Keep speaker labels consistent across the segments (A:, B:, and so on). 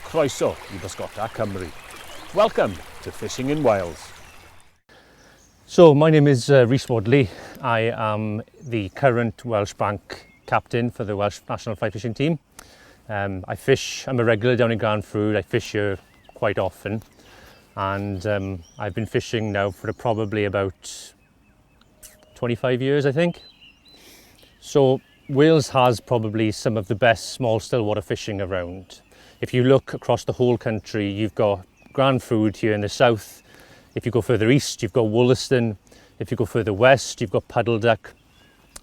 A: Croeso I bysgota Cymru. Welcome to Fishing in Wales.
B: So my name is Rhys Wadley. I am the current Welsh Bank captain for the Welsh national fly fishing team. I'm a regular down in Garnffrwd. I fish here quite often, and I've been fishing now for probably about 25 years, I think. So Wales has probably some of the best small stillwater fishing around. If you look across the whole country, you've got Garnffrwd here in the south. If you go further east, you've got Wollaston. If you go further west, you've got Puddle Duck.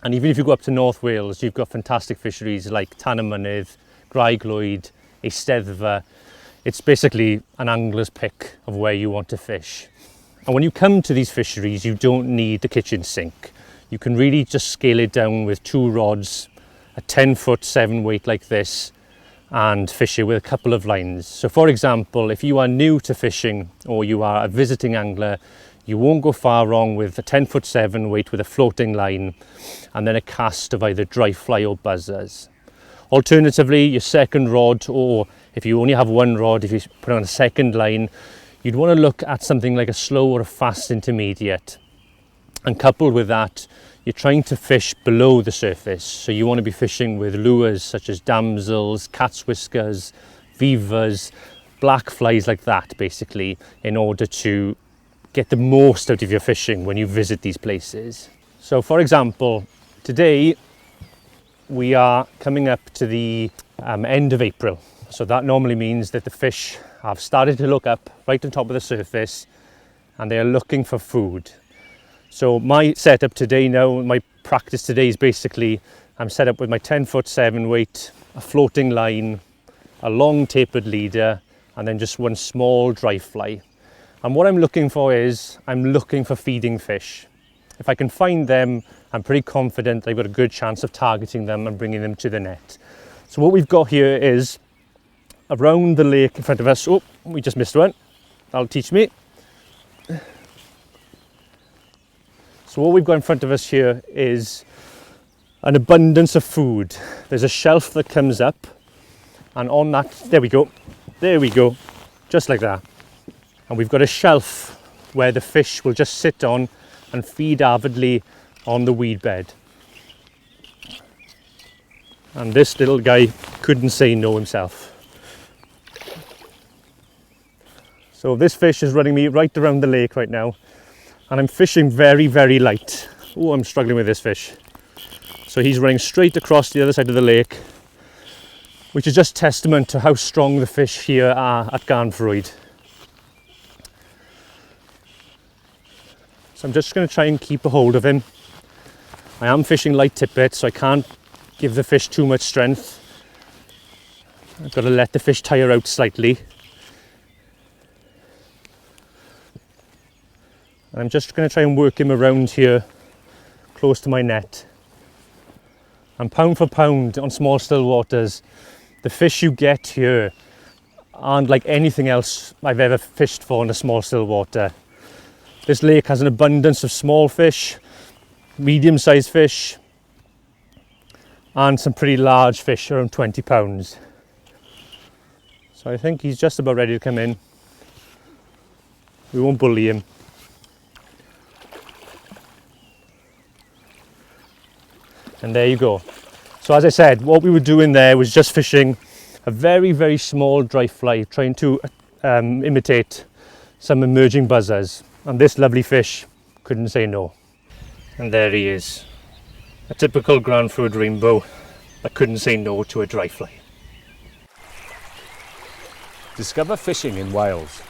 B: And even if you go up to North Wales, you've got fantastic fisheries like Tanamynydd, Garnffrwd, Eisteddfa. It's basically an angler's pick of where you want to fish. And when you come to these fisheries, you don't need the kitchen sink. You can really just scale it down with 2 rods, a 10-foot 7 weight like this, and fish it with a couple of lines. So for example, if you are new to fishing or you are a visiting angler, you won't go far wrong with a 10-foot 7 weight with a floating line and then a cast of either dry fly or buzzers. Alternatively, your second rod, or if you only have 1 rod, if you put on a second line, you'd want to look at something like a slow or a fast intermediate. And coupled with that, you're trying to fish below the surface. So you want to be fishing with lures such as damsels, cat's whiskers, vivas, black flies like that, basically, in order to get the most out of your fishing when you visit these places. So for example, today we are coming up to the end of April. So that normally means that the fish have started to look up right on top of the surface and they are looking for food. So my setup today now, my practice today is basically I'm set up with my 10-foot 7 weight, a floating line, a long tapered leader, and then just 1 small dry fly. And what I'm looking for is, I'm looking for feeding fish. If I can find them, I'm pretty confident I've got a good chance of targeting them and bringing them to the net. So what we've got here is, around the lake in front of us, oh, we just missed one, that'll teach me. So what we've got in front of us here is an abundance of food. There's a shelf that comes up, and on that, there we go, just like that. And we've got a shelf where the fish will just sit on and feed avidly on the weed bed. And this little guy couldn't say no himself. So this fish is running me right around the lake right now. And I'm fishing very, very light. Oh, I'm struggling with this fish. So he's running straight across the other side of the lake, which is just testament to how strong the fish here are at Garnffrwd. So I'm just going to try and keep a hold of him. I am fishing light tippet, so I can't give the fish too much strength. I've got to let the fish tire out slightly. And I'm just going to try and work him around here, close to my net. And pound for pound on small still waters, the fish you get here aren't like anything else I've ever fished for in a small still water. This lake has an abundance of small fish, medium-sized fish, and some pretty large fish, around 20 pounds. So I think he's just about ready to come in. We won't bully him. And there you go. So as I said, what we were doing there was just fishing a very, very small dry fly, trying to imitate some emerging buzzers. And this lovely fish couldn't say no. And there he is, a typical Garnffrwd rainbow that couldn't say no to a dry fly.
A: Discover fishing in Wales